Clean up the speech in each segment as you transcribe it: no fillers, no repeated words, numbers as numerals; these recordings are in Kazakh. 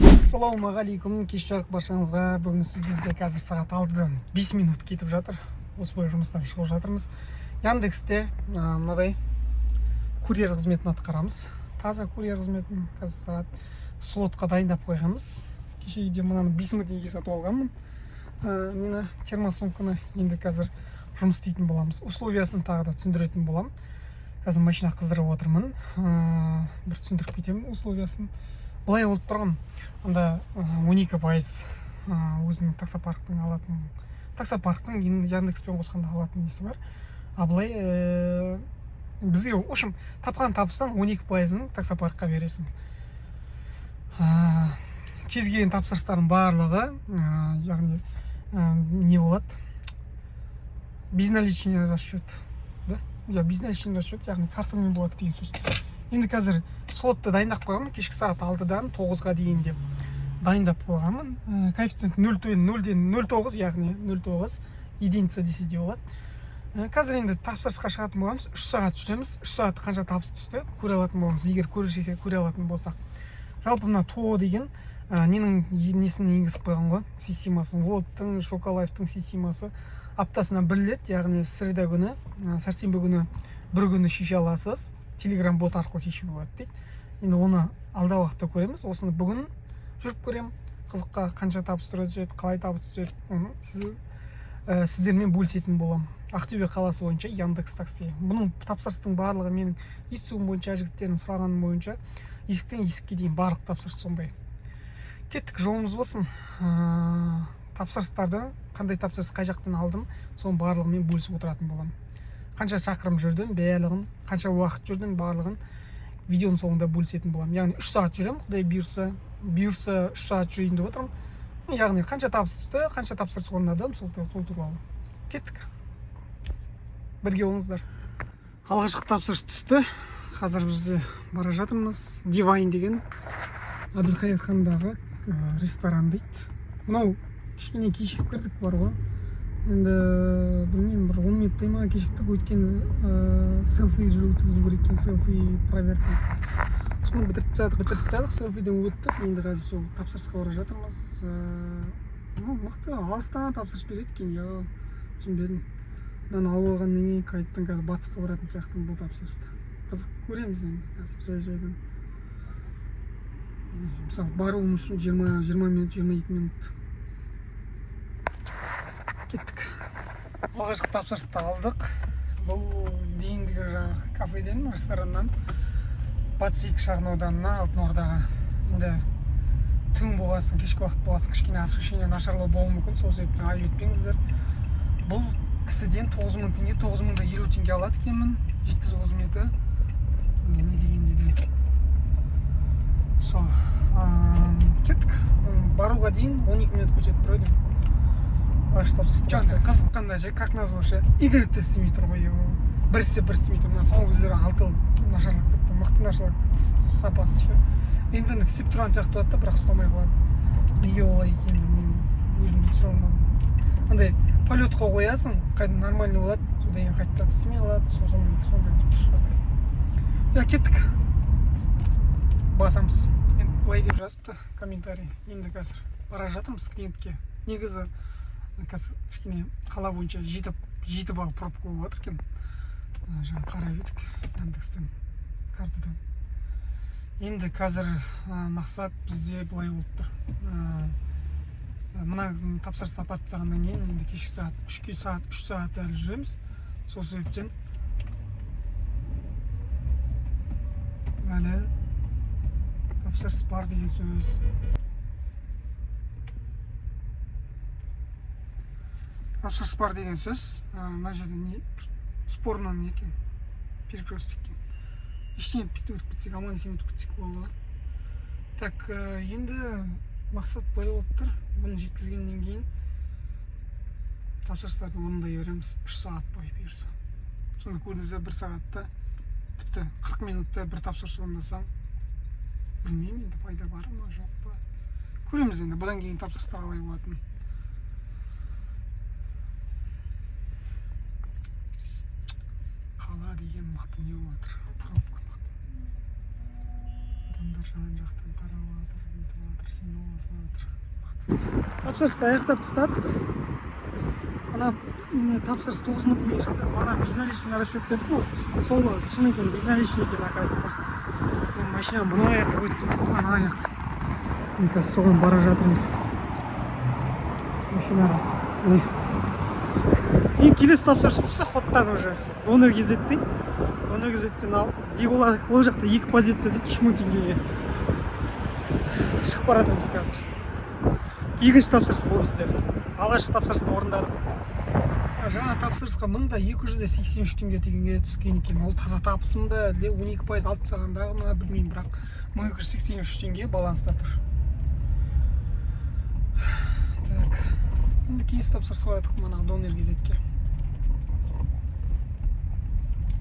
Ассалаумағалейкум, кеш жарық баршаңызға. Бүгін бізде қазір сағат 6-дан 5 минут кетіп жатыр. Осы бойы жұмыстан шығып жатырмыз. Яндексте мынадай курьер қызметін атқарамыз. Таза курьер қызметін қазір сағат слотқа дайындап қойғанбыз. Кешегіде мынаны 5 мың теңгеге сатып алғанмын. Нені термосумканы енді қазір жұмыс істейтін боламыз. Условиясын тағы да түсіндіретін болам. Қазір машина қыздырып отырмын. Бір түсіндіріп кетемін условиясын. Былай болып тұрған, анда 12% өзінің таксопарктың алатын, таксопарктың Яндекспен қосқанда алатын несі бар. Былай бізге, в общем, тапқан табыстан 12%-ын таксопаркқа бересің. Кез келген тапсырыстардың барлығы, яғни не болады? Безналичный расчет, да? Безналичный расчет, яғни картамен болады деген сөз. Енді қазір слотты дайындап қойғанмын, кешкі сағат 6-дан 9-ға дейін деп дайындап қойғанмын. Коэффициент 0-ден 0,9, яғни 0,9 единица десе де болады. Қазір енді тапсырысқа шығатын боламыз, 3 сағат жүреміз. 3 сағат қанша табыс түсті көре алатын боламыз, егер көрсек көре алатын болсақ. Жалпы мына ТО деген ненің несін енгізіп қойған ғой, системасын, Волттың, Шоколайфтың системасы аптасына 1 рет, яғни среда күні, сәрсенбі күні бір күні шеше аласыз. Telegram бот арқылы шешуге болады дейді. Енді оны алда уақытта көреміз. Осыны бүгін жүріп көрем. Қызыққа қанша табыс түседі, қалай табыс түседі, оны сіздермен бөлісетін боламын. Ақтөбе қаласы бойынша Яндекс такси. Бұның тапсырыстың барлығы менің естуім бойынша, жігіттердің сұрағаным бойынша есіктен есікке дейін барлық тапсырыс сондай. Кеттік, жолымыз болсын. Тапсырыстарды, қандай тапсырыс қай жақтан алдым, соның барлығымен бөлісіп отыратын боламын. Қанша шақырым жүрдім, бәрін, қанша уақыт жүрдім, барлығын видеоның соңында бөлісетін боламын. Яғни 3 сағат жүрем, құдай бұйырса 3 сағат жүрейін деп отырмын. Яғни қанша табыс түсті, қанша тапсырыс орындадым, сол туралы. Кеттік. Бірге болыңыздар. Алғашқы тапсырыс түсті. Қазір бізде бара жатырмыз. Divine деген Әбілқайырхандағы ресторан дейді. Мынау кішкене кешігіп кірдік бар ғой. Енді білмеймін, бір 10 минуттай ма кешіктік, өткен селфи жүргізу керек екен, селфи проверка. Соны бітіріп тастадық, селфиден өттік. Енді қазір сол тапсырысқа бара жатырмыз. Мықты, алыстан тапсырыс береді екен, я түсінбедім. Мынаны алып алғаннан кейін қайттан қазір батысқа баратын сияқты бұл тапсырысты. Қызық, көреміз енді қазір жай-жайдан. Мысалы, баруым үшін 20 минут, 22 минут. Кеттік. Алғашқы тапсырысты алдық. Бұл дейіндегі жаңағы кафеден, рестораннан Батыс 2 шағын ауданына, Алтын Ордаға. Енді түн болғасын, кешкі уақыт болғасын, кішкене освещение нашарлау болуы мүмкін, сол себептен ай өтпеңіздер. Бұл кісіден 9 мың теңге, 9 мыңда 50 теңге алады екенмін, жеткізу қызметі. Не дегенде де. Сол. Кеттік. Баруға дейін 12 минут көрсетіп тұр едім. Қызыққанда же, как назва вообще, игры-то істемей тұр ғой. Бір істемей тұр. Соңғы өздері 6 нашарлап кетті, мықты нашарлап кетті, сапасы ше. Интернет істеп тұрған сияқты болады да, бірақ ұстамай қалады. Неге олай екен білмеймін, өзімді түсіре алмадым. Андай полетқа қоясың, қайда нормальный болады, содан кейін қайтадан істемей қалады, сондай тұрып. Я, кеттік. Басамыз. Енді былай деп жазыпты комментарий. Енді қазір бара жатырмыз клиентке. Негізі қазір кішкене қала бойынша 7 балл пробка болып отыр екен. Жаңа қарап едік Яндекстен, картадан. Енді қазір мақсат бізде былай болып тұр. Мына тапсырысты апарып тастағаннан кейін енді кешкі сағат 3 сағат әлі жүреміз. Сол себептен әлі тапсырыс бар деген сөз. Тапсырыс бар деген сөз. Мына жерде не спорынан не екен, перекрестік екен. Ештеңе өтіп кетсек, аман есен өтіп кетсек болды. Так, енді мақсат былай болып тұр. Бұны жеткізгеннен кейін тапсырыстарды орындай береміз 3 сағат бойы бұйырса. Сонда көрдіңіздер, 1 сағатта, тіпті 40 минутта бір тапсырыс орындасам, білмеймін енді пайда бар ма, жоқ па. Көреміз енді, бұдан кейін тапсырыстар қалай болатын. Қала деген мықты не болады, пробка мықты. жан жақтан тарап жатыр, бүйтіп жатыр, сигнал басып жатыр. Тапсырысты аяқтап тастадық. Ана тапсырыс 9 мың теңге шықты. Ана безналичный расчет дедік қой. Сол шын екен безналичный екен, оказывается. Машина мына аяққа өтіп жатыр, ана аяққа. Қазір соған бара жатырмыз. Машинаға. И келесі тапсырыс түсті ходтан уже. Донор кезет дейді. Донор кезеттен алып, ол жақта 2 позиция дейді, 3 мың теңгеге. Шығып бара жатырмыз қазір. Екінші тапсырыс болды бізде. Алғашқы тапсырысты орындадық. Жаңа тапсырысқа 1283 теңге тегенге түскен екен. Ол таза табысым ба, 12% алып тастағандағы ма білмеймін, бірақ 1283 теңге баланста тұр. Так. Енді келесі тапсырысқа барадық мына донор кезетке.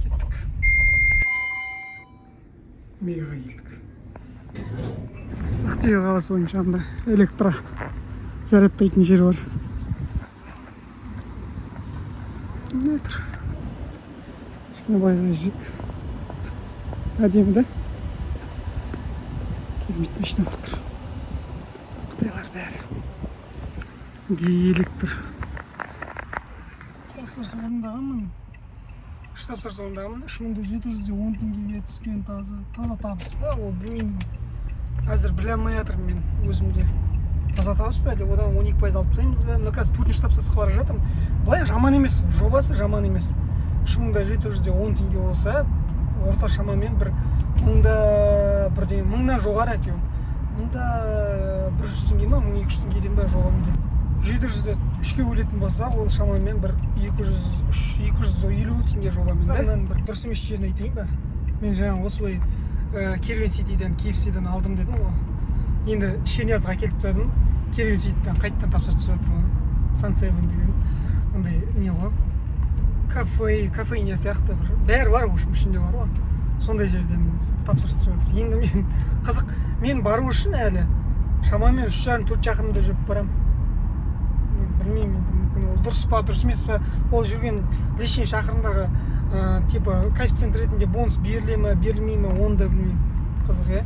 Кеттік. Мегаға келдік. Ақтөбе қаласы бойынша анда электро зарядтайтын жер бар. Не тұр? Шыны байға жік. Әдемі да? Кезмет машина бар тұр. Қытайлар бәрі. Гейлік тұр. Тапсырыс орындағанмын. 3 тапсырыс орындағанмын. 3710 теңгеге түскен таза табыс па? Ол білмеймін. Әзір біле алмай жатырмын мен өзімде. Таза табыс па, әлде одан 12% алып тастаймыз ба? Мына қазір 4-ші тапсырысқа бара жатырмын. Былай жаман емес, жобасы жаман емес. 3710 теңге болса, орта шамамен бір мыңнан жоғары әйтеуір. Мұнда 100 теңге ма, 1200 теңгеден бе жобам келді. 700-ді 3-ке бөлетін болса, ол шамамен бір 250 теңге жобамен. Заңнан бір дұрыс емес жерін айтайын ба? Мен жаңа осылай Керуен Ситиден, KFC-ден алдым дедім ғой. Енді Шенязға келіп тұрадым. Керуен Ситиден қайттан тапсырыс түсіп жатыр ғой. Сан-7 деген андай не ғой. Кафейня сияқты бір. Бәрі бар ғой, ішінде бар ғой. Сондай жерден тапсырыс түсіп жатыр. Енді мен бару үшін әлі шамамен 3,5-4 шақырымда жүріп барам. Білмеймін, мүмкін ол дұрыс па, дұрыс емес па. Ол жүрген лишний шақырымдарға типа коэффициент ретінде бонус беріле ме, берілмей ме, оны да білмеймін. Қызық, е?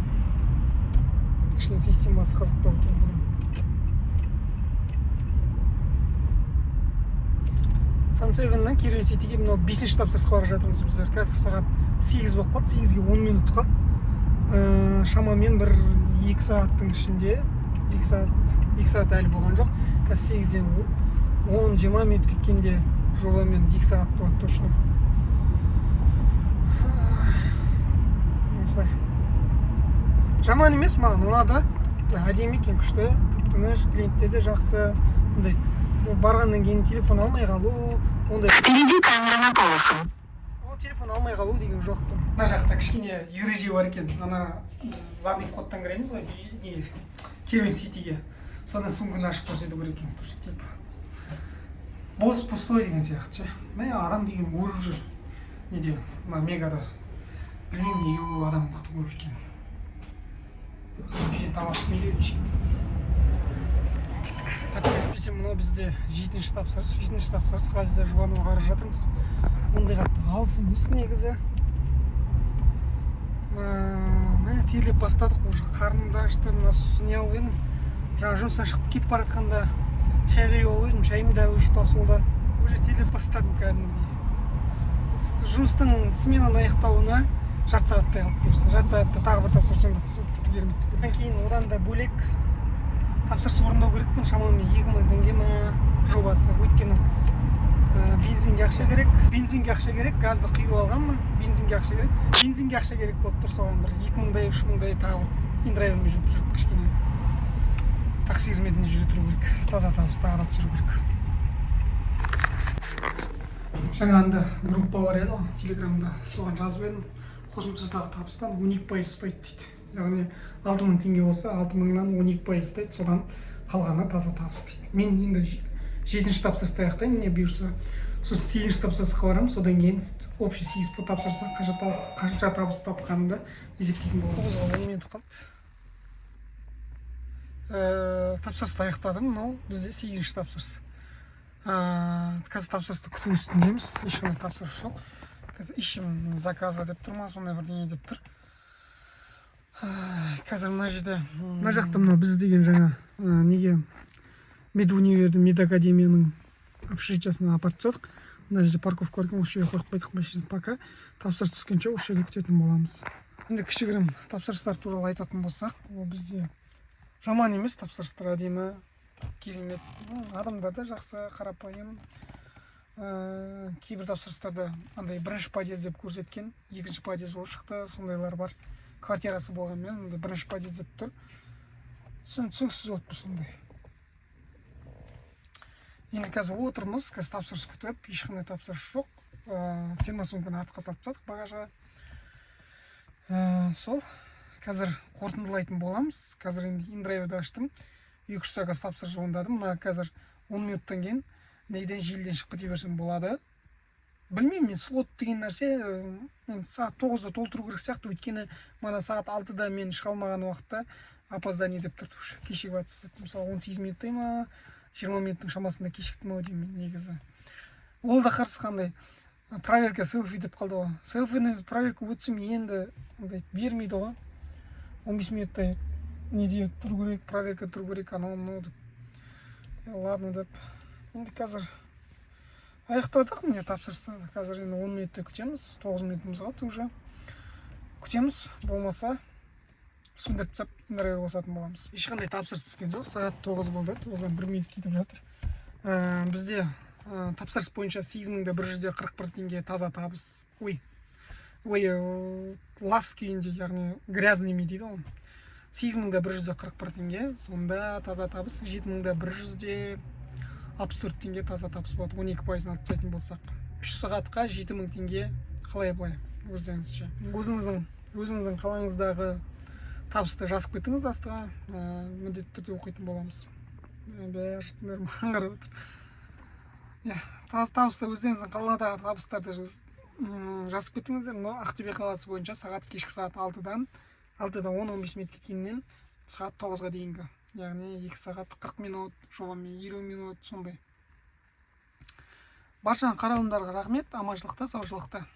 Кішкене системасы қызықтау екен. Сан-7-нан Керуен Ситиге мынау 5-ші тапсырысқа бара жатырмыз біздер. Қазір сағат 8 болып қалды, 8-ге 10 минут қалды. Шамамен бір 2 сағаттың ішінде, 2 сағат әлі болған жоқ. Қазір 8-ден 10-20 минут кеткенде жобамен 2 сағат болады точно. Осылай. Жаман емес, маған ұнады. Әдемі екен, күшті, тып-тыныш, клиенттер де жақсы. Барғаннан кейін телефон алмай қалу, ондай. Ол телефон алмай қалу деген жоқ. Мына жақта кішкене ереже бар екен. Ана біз задний входтан кіреміз ғой, Керуен Ситиге. Содан сумканы ашып көрсету керек екен. Типа бос, пустой деген сияқты. Міне адам деген өріп жүр. Неде? Мына мегада. Білмеймін, неге ол адам мықты көп екен. Тамақ мейлі үшін. Қателеспесем, мынау бізде 7-ші тапсырыс. 7-ші тапсырыс қазір жуануға қарап жатырмыз. Ондай қатты алыс емес негізі. Міне терлеп бастадық, уже қарнымды ашты, мына не алып едім. Жаңа жұмыстан шығып кетіп бара жатқанда шай құйып алып едім, шайым да өшіп тасылды. Уже терлеп бастадым кәдімгідей. Жұмыстың сменаның аяқталуына жарты сағаттай қалып берсін. Жарты сағатта тағы бір тапсырыс орындап бермейді. Одан кейін одан да бөлек тапсырыс орындау керекпін, шамамен 2000 теңге ма жобасы. Өйткені бензинге ақша керек, газды құйып алғанмын, бензинге ақша керек. Бензинге ақша керек болып тұр, соған бір 2000-дай, 3000-дай тағы индрайвермен жүріп кішкене такси қызметінде жүре тұру керек. Таза табыс тағы да түсіру керек. Жаңа анда группа бар еді ғой, телеграмда, соған жазып едім. Қосымшадағы табыстан 12% ұстайды дейді. Яғни 6000 теңге болса, 6000-нан 12% ұстайды, содан қалғаны таза табыс дейді. Мен енді 7-ші тапсырысты аяқтаймын, міне бұйырса. Сосын 8-ші тапсырысқа барамын, содан кейін общий 8 тапсырыстан қанша табыс тапқанымды есептейтін боламын. 9-ға 10 минут қалды. Тапсырысты аяқтадым, мынау бізде 8-ші тапсырыс. Қазір тапсырысты күту үстіндеміз, ешқандай тапсырыс жоқ. Қазір ешкім заказа деп тұр ма, сондай бірдеңе деп тұр. Қазір мына жерде мына жақта мынау біз деген жаңа неге медунивердің медакадемияның общежитиясына апарып тастадық. Мына жерде парковка бар екен, осы жерге қойып қойдық машинаны. Пока тапсырыс түскенше осы жерде күтетін боламыз. Енді кішігірім тапсырыстар туралы айтатын болсақ, ол бізде жаман емес тапсырыстар, әдемі, керемет. Адамдар да жақсы, қарапайым. Кейбір тапсырыстарда андай бірінші подъезд деп көрсеткен, екінші подъезд болып шықты, сондайлар бар. Квартирасы болғанмен бірінші подъезд деп тұр. Түсініксіз болып тұр сондай. Енді қазір отырмыз, қазір тапсырыс күтіп, ешқандай тапсырыс жоқ. 20 күн артқа салып тастадық багажға. Сол қазір қорытындылайтын боламыз. Қазір енді индрайверді аштым. 2-3 сағат тапсырыс орындадым. Мына қазір 10 минуттан кейін неден желден шығып кете берсем болады. Білмеймін, мен слот деген нәрсе сағат 9-да толтыру керек сияқты, өйткені мана сағат 6-да мен шыға алмаған уақытта опоздание деп тұрды уже, кешігіп жатсыз деп. Мысалы 18 минуттай ма, 20 минуттың шамасында кешіктім ау деймін негізі. Ол да қарсы қандай проверка селфи деп қалды ғой. Селфини проверка өтсем енді бермейді ғой. 15 минуттай не деп тұру керек, проверка тұру керек, анау деп. Ладно деп. Енді қазір аяқтадық міне тапсырысты. Қазір енді 10 минутта күтеміз. 9 минутымыз қалды уже. Күтеміз, болмаса сөндіріп тастап индрайвер қосатын боламыз. Ешқандай тапсырыс түскен жоқ. Сағат 9 болды. 9-дан 1 минут кетіп жатыр. Бізде тапсырыс бойынша 8141 теңге таза табыс. Лас күйінде, яғни грязный ме дейді ғой. 8141 теңге. Сонда таза табыс 7164 теңге таза табыс болады. 12% алып тастайтын болсақ. 3 сағатқа 7000 теңге қалай былай өздеріңізше. Өзіңіздің қалаңыздағы табысты жазып кетіңіз астыға. Міндетті түрде оқитын боламыз. Бәрі қарап отыр. Табысты өздеріңіздің қаладағы табыстарды жазып кетіңіздер. Ақтөбе қаласы бойынша сағат кешкі сағат 6-дан 10-15 минутқа кейіннен сағат 9-ға дейінгі. Яғни 2 сағат 40 минут, жобамен 20 минут, сондай. Баршаның қаралымдарға рахмет, аманшылықта, саушылықта.